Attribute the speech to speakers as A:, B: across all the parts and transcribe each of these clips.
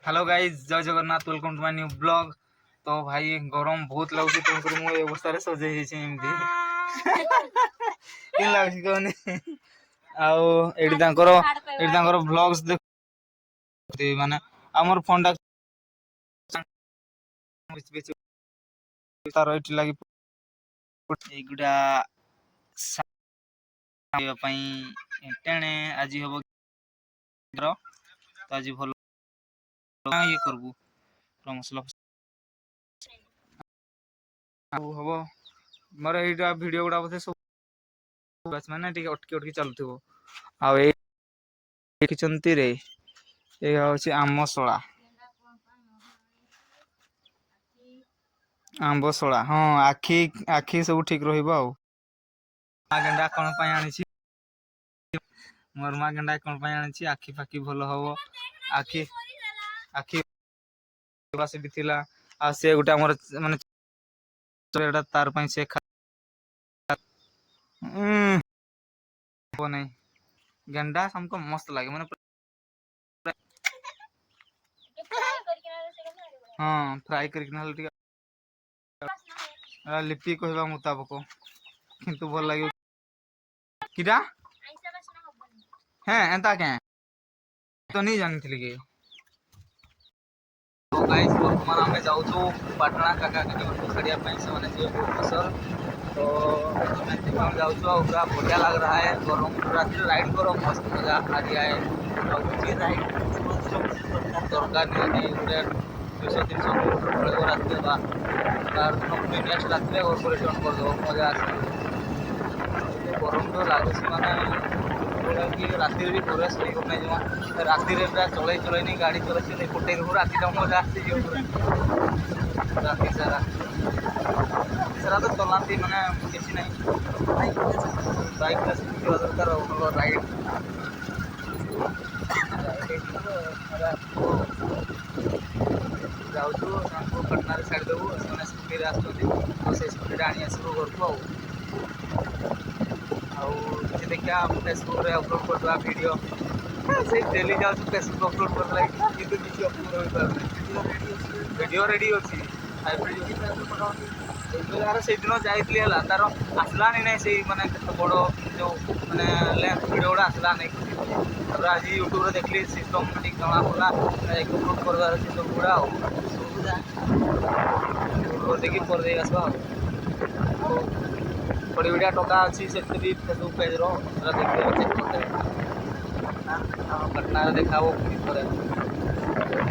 A: Hello guys, जय Jagannath, welcome to my new blog. तो भाई गरम बहुत लगुच तुमको मु अवस्था सजे एमती के लागुच कहनी आउ एडी ब्लॉग्स देखते माने हमर फोन तार एटी लागि एगुडा साइबा पई टेणे आज हबो तो आज भल ये करबू मसला हम मोर एटा वीडियो गुडा बोधे सब बस माने टिके अटकी अटकी चलुथिबो आ ए देखिचंती रे ए होची आंबसोला हाँ आखि आखि सब ठीक रहइबो आ गेंडा कोन पय आनी छी मोर मा गेंडा कोन पय आनी छी आखि फाखि भलो हबो आखि आखि बस बिथिला आ से गुटा हमर माने एटा तार पय से नहीं गेंडा हमको मस्त लागे माने हाँ फ्राई करके नहल टिका लिपि कहबा मुताबक किंतु भल लागे किरा हैं एंता के तो नहीं जानथली के तो गाइस वर्तमान हमें जाऊ छु पाटना काका काकी को खड़िया पई से माने जे फसल तो मैं दिमाग जाऊ छु पूरा बढ़िया लग रहा है गरम रात्रि राइड करो मस्त मजा आ रहा है और जी राइड दरकार नहीं पूरे 200-300 किलोमीटर पड़ेगा रास्ते बा तार पुणी नेक्स्ट रात्रि और रिटर्न कर दो मजा आसे गरम तो लागे माने कि राति भी पूरा सही होना जमा राति रे पूरा चलै चलै नहीं गाड़ी चलै से नहीं फुटे हो राति टा मजा आसे जो राति सारा तो चलाती माने किसी नहीं बाइक का स्पीड दरकार और राइड जाऊँ पटना छाड़ देवु से स्कूटी आसो से स्कूटी आनी आसबू घर को आउे देखा फेसबुक रे अपलोड करदे वीडियो से डेली जाऊँ फेसबुक अपलोड करदे कि किसी अपलोड हो पारे वीडियो रेडी अच्छी यार से दिन जाइए तार आसलानी ना से माने बड़ जो माने लेंथ वीडियो गुड़ा आसला नहीं आज यूट्यूब देखली सिस्टम ठीक जना पड़ा अपलोड करवार अच्छे सब गुड़ा देखिए कर दे आसवा बड़ी बढ़िया टका अच्छी से फेसबुक पेज देखिए चेक करते पटना देखा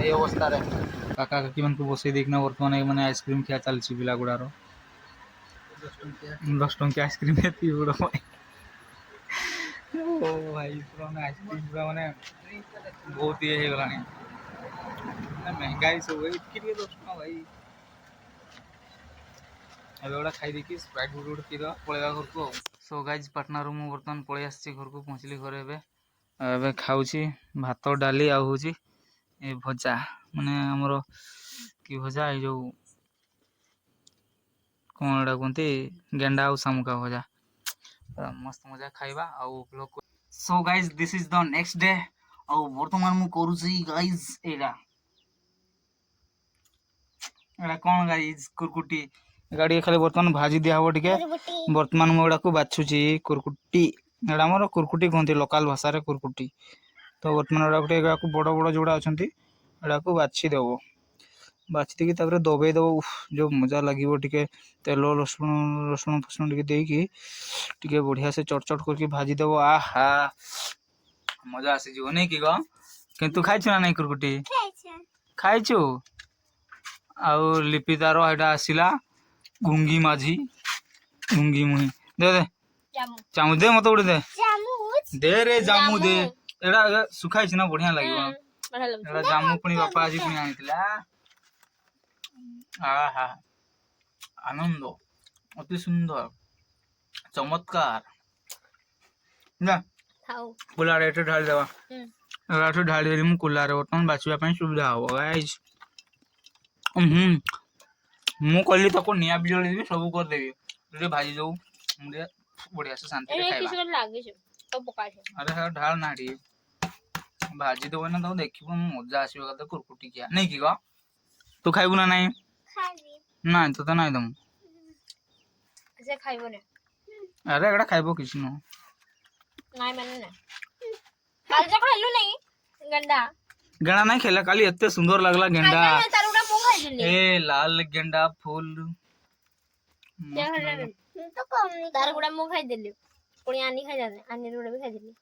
A: ये अवस्था रे काका काकी मन को बसई देखना वर्तमान मैंने आइसक्रीम खिया चलती पिला गुड़ार 10 टंकिया आइसक्रीम एति बड़ ओ भाई पूरा आइसक्रीम पूरा माने बहुत ये हो गलानी महंगाई सब इतकी 10 टका भाई अबे ओडा खाई देखी स्प्राइट गुड पी दो पळेगा घर को सो गाइस पटना रू मु वर्तमान पळे आसी घर को पहुंचली घर एबे खाउची भात डाली आ होची ए भजा माने हमर की भजा ए जो कौन एटा कहते गेंडा और शामुका भजा मस्त मजा खाइबा आ so guys this is the next day आ वर्तमान मु करूची गाइस एटा कौन गाइस कुरकुटी गाड़ी खाली वर्तमान भाजी दिया हो टिके वर्तमान मुड़ा को बाछुची कुरकुटी एडा मोर कुरकुटी कहते लोकल भाषा रे कुरकुटी तो वर्तमान एडा गोटे को बड़ बड़ जोड़ा अछंती एडा को बाछि देबो बाछि देकी तापर दबे दबो जो मजा लागिवो टिके तेल लसुन लसुन फसुन टिके देकी टिके बढ़िया से चटचट करके भाजी देबो आहा मजा आसी जीव नहीं कि ग किंतु खाइछु ना नहीं कुरकुटी खाइछु आउ लिपि तारो एटा आसिला गुंगी माझी गुंगी मुही दे दे चामू दे मत उड़े दे रे जामू दे एड़ा सुखाई छी ना बढ़िया लागिबो एड़ा जामू पुनी बापा आजी पुनी आनितला आहा आनंद अति सुंदर चमत्कार ना खाओ कुलार एटे ढाल देवा एटा ढाल देली मु कुलार बर्तन बाछिबा पई सुविधा हो गाइस मु कहली तको निया बिजली देबी सब कर देबी रे भाजी जाऊ मुरे बढ़िया से शांति रे खाइबा ए किसी लागे छ तो पका छ अरे ढाल नाडी भाजी दब ना तो देख मजा आसो कते कुरकुटी किया नहीं कि ग तू खाइबू ना नहीं ना तो ना दम
B: से खाइबो ने
A: अरे एटा खाइबो किछ न
B: नहीं मैंने ना काल जो खाइलु नहीं गंडा
A: गेंडा नहीं खेला काली एते सुंदर लगला गेंडा
B: तार उड़ा मुंह खाइ दिले
A: ए लाल गेंडा फूल
B: क्या हला तो कम नहीं तार उड़ा मुंह खाइ दिले पुणी आनी खाइ जाने आनी उड़ा भी खाइ दिले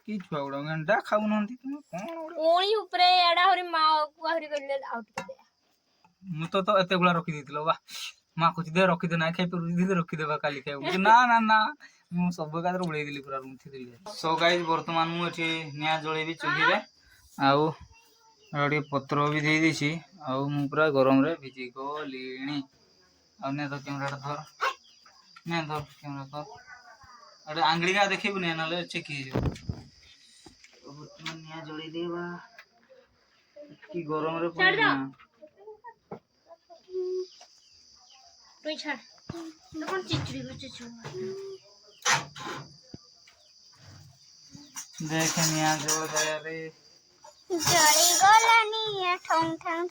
A: की छुआ उड़ा गेंडा खाउ नंती तुम कोन
B: ओणी ऊपरे एडा हरी मा को हरी कइले आउट कर दे
A: मु तो एते गुला रखी दितलो बा मां कुछ दे रखी दे ना खाइ पर दे रखी देबा काली खाइ ना ना ना मु सब कादर उड़े दिली पूरा रुंथी दिली सो गाइस वर्तमान मु एठी निया जळे भी चुली रे आउ अड़ी पत्र भी दे दी छी आउ मु पूरा गरम रे भिजी गलीणी आ ने तो कैमरा धर ने धर कैमरा धर अरे आंगली का देखिबु ने नले चेक ही जो वर्तमान निया जळे देबा की गरम रे पड़ी
B: तू छाड़ तो कौन चिचड़ी को चिचड़ी
A: देख निया जळ गया रे
B: जड़ी गलानी ठोंग ठोंग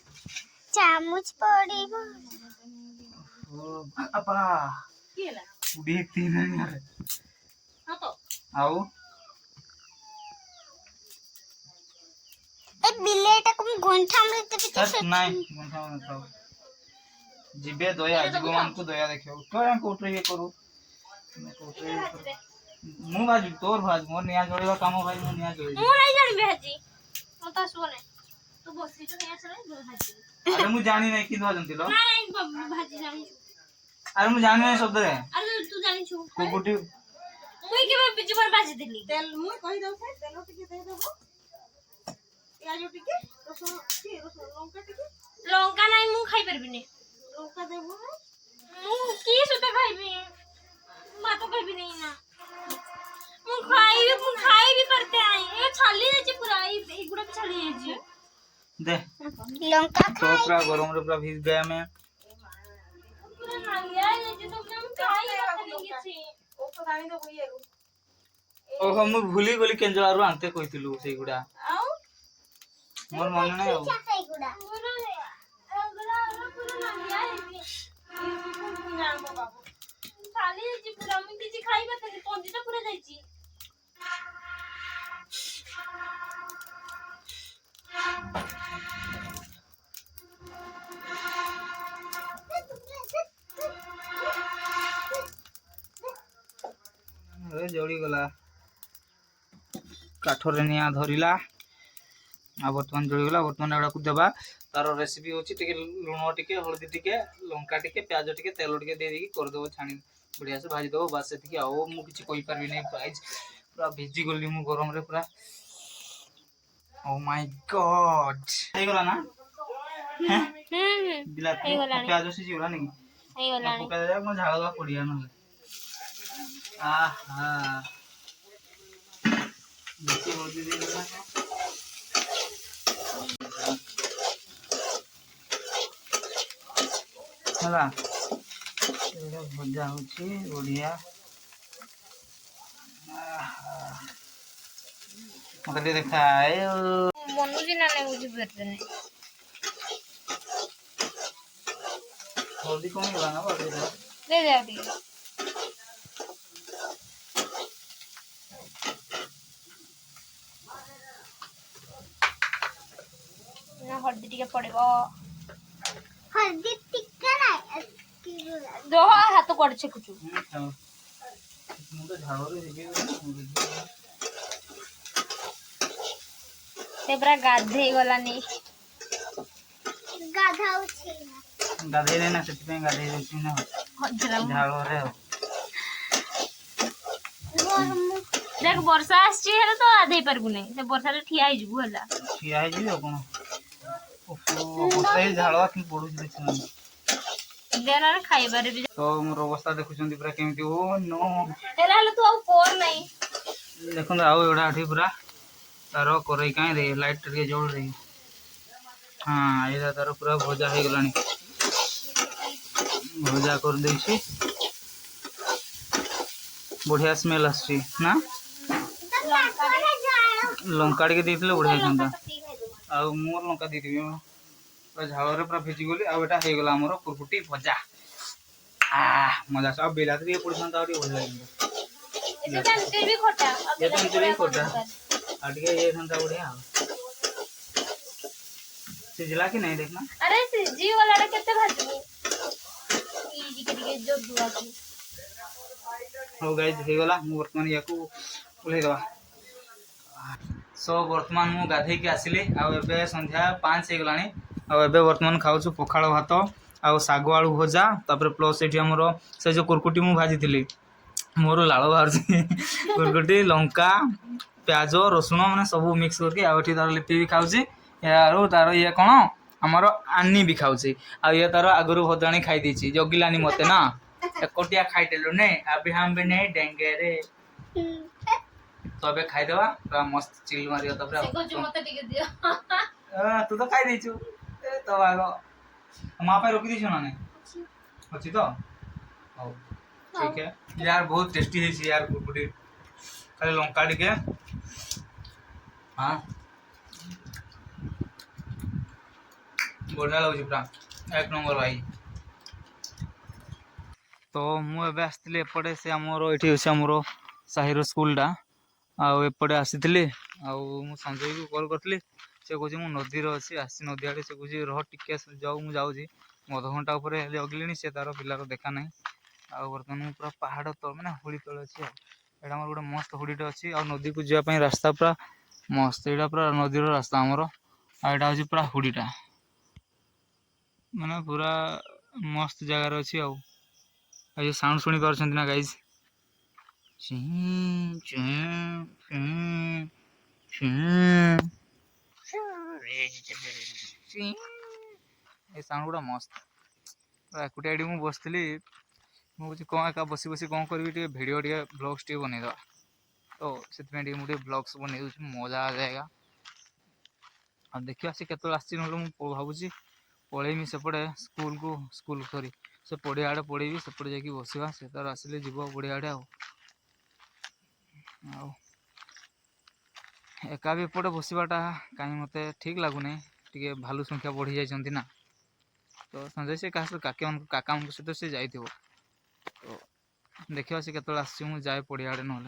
B: चामुच पड़ीबो
A: ओ अपा
B: केला
A: उड़ी तीन यार
B: हां तो
A: आओ
B: ए बिलेटा को गोंठा में तो पीछे
A: नहीं गोंठा में तो जीबे दया जीव मान को दया देखियो तो हम कोटरे ये करू मु भाजी तोर भाज मोर निया जोड़ेबा काम भाई मु निया जोड़े
B: मु नहीं जानी भाजी मत सुने तू बसी तो नहीं आसले भाजी
A: अरे मु जानी नहीं कि भाजन तिलो
B: नहीं भाजी जानी
A: अरे मु जानी नहीं शब्द रे
B: अरे तू जानी छु
A: कोकुटी
B: मुई के बिजु पर भाजी दिली
C: तेल मु कहि दउ छै तेल टिके दे देबो प्याज टिके रसुन की रसुन
B: लंका नहीं मु खाई परबी ने
C: लंका देबो
B: मु की सुते खाइबी मा तो खाइबी नहीं ना मु खाई भी परते आई ए छाली दे पूरा ए गुड़ा पे छाली है जी
A: दे
B: लंका
A: तो पूरा गरम रे पूरा भीज गया मैं
B: पूरा नालिया है जे तो हम खाई नहीं छी
C: ओ तो दानी दो भइए
A: ओहो मु भूली गली केंजलारू आनते कहितलु सेई गुडा
C: आउ
A: मोर मन नहीं हो
B: गुड़ा पूरा नालिया है
C: जानो बाबू
B: छाली जी पूरा हम किछि खाई बते पंजीटा पूरा जाईची
A: अरे जोड़ी गला काठरे निया धरिला आ वर्तमान जोड़ी गला वर्तमान एडा को देबा तार रेसिपी होची टिके लूण टिके हल्दी टिके लंका टिके प्याज टिके तेल टिके दे देकी कर देबो छाणी बढ़िया से भाजी देबो बस एतिकी आ मु किछि कोइ परबी नै प्राइस पूरा भिजी गली मु गरम रे पूरा ओ माय गॉड हे गला ना हैं बिलाती प्याज से जीवला नहीं
B: हे गलानी
A: पका दे मो झाळवा पडिया न आहा बेसी हल्दी दे देना हला एटा भजा होची बढ़िया मते देखाए
B: मनुजी ना नहीं बुझी परते नहीं
A: हल्दी कम गला ना बाबू
B: दे दे अभी ना हल्दी टिके पड़ेबो हल्दी टिक्का ना दो हाथ कोड छेकुचु
A: मु तो झाड़ो रे देबे
B: ते पूरा गाधे गलानी गाधाउ छी
A: गाधे रे ना सेति पे गाधे होची ना झाड़ो रे
B: देख वर्षा आछि हेले तो आधे परबु नै से वर्षा रे ठिया हिजबु हला
A: ठिया हिजबु कोन ओफो वर्षा झाड़वा कि पडु छी
B: देना रे खाइबा रे
A: तो मोर अवस्था देखुछंती पूरा केमिति ओ नो
B: हेला हेले तू आ कोर नै
A: देखन आउ एडा आठी पूरा तारो करई काई रे लाइट रे जोड़ रे हां एदा तारो पूरा भजा हे गलानी भजा कर दै छी बढ़िया स्मेल आसी ना लंका टिके देइथिले बढ़िया
B: लंका
A: था
B: काटिକି ଖାଇଦବୁ।
A: आ मोर लंका देइथिबि पूरा झाଳରେ पूरा भिजी गली आ एटा हे गला हमर कुरकुटी भजा आ मजा सब बिलाती भी पड़छन ता बढ़िया लागो
B: ଏତେ ଜାଣିତେ ବି ଖଟା ଆଉ
A: ये तो
B: ବିଲାତି
A: इतने ही
B: ପଡିବା
A: कोटा
B: ଦରକାର।
A: आ टिके ये था बढ़िया सिजला कि नहीं देखना
B: ଆରେ ସିଝି ଗଲାଟା କେତେ ଭାଜିବୁ ଏଇ ଟିକେ ଜୋଦୁଆକୁ।
A: हो गाइस हे गला मु वर्तमान याकू उले दवा सो वर्तमान मु गाधे के आसिली आ एबे संध्या 5 हे गलानी आ एबे वर्तमान खाउछु पखाळ भात आ सागु आलू भजा तापर प्लस एठी हमरो से जो कुरकुटी मु भाजी थिली मोर लाळ बाहर कुरकुटी लंका प्याज रसुण माने सब मिक्स करके आ एठी तार लिपि भी खाउची यारो तार ये कोन हमर आनी भी खाउची आ ये तार आगरु भजाणी खाई दीची जगिलानी मते ना एकोटिया खाई देलु ने अभी हम भी नहीं देंगे रे तो अबे खाई देवा पूरा मस्त चिल मारियो तब
B: ସେ କହୁଛି ମତେ ଟିକେ ଦିଅ।
A: तू तो खाई देछु ए तो आगो मां पे रोकी दीछु ना ने अछि तो हो ठीक है यार बहुत टेस्टी है यार कुरकुटी खाली लंका टिके हां बढ़िया लागुची पूरा एक नंबर भाई तो मु एबे आस्तिली एपटे से हमर एठी होसी हमर साहिर स्कूलटा आउ एपटे आसीथिली आउ मु संजय को कॉल करथली से कहूँ मु नदी अच्छी आसी नदी आड़े से कहूँ रह टिके जाऊ मु जाऊँगी अध घंटा उपर जगलिनी से तार पिलार देखा ना आ बर्तमान पूरा पहाड़ तो मैंने हुड़ी तले अच्छी एटा मोर गोटे मस्त हुड़ीटे अच्छी आ नदी को जावाई रास्ता पूरा मस्त यहाँ पूरा नदीर रास्ता आमर आटा हूँ पूरा हुड़ीटा मैंने पूरा मस्त जगार अच्छी ये साउंड शुणी पार्छ ना गाइज ये साउंड गुड़ा मस्त एकुटिया एटी मुझे बसती मुझे कौन एका बसी बसी कौन करी भिडियो टे ब्लॉग्स टे बनईदा तो से मुझे ब्लॉग्स बन मजा आ जाएगा अब देखिए सी केत भावुँ पलैमी सेपटे स्कूल सॉरी से पड़िया आड़े पड़ेबी सेपटे जाकि बसवा से तार आसिले जीव पड़िया आड़े एका भी एपटे बसवाटा कहीं मत ठीक लगुना टे भालू संख्या बढ़ी जाती ना तो संजय से काका मान सहित से जाइ तो देखिए सी केत जाए पड़िया आड़े ना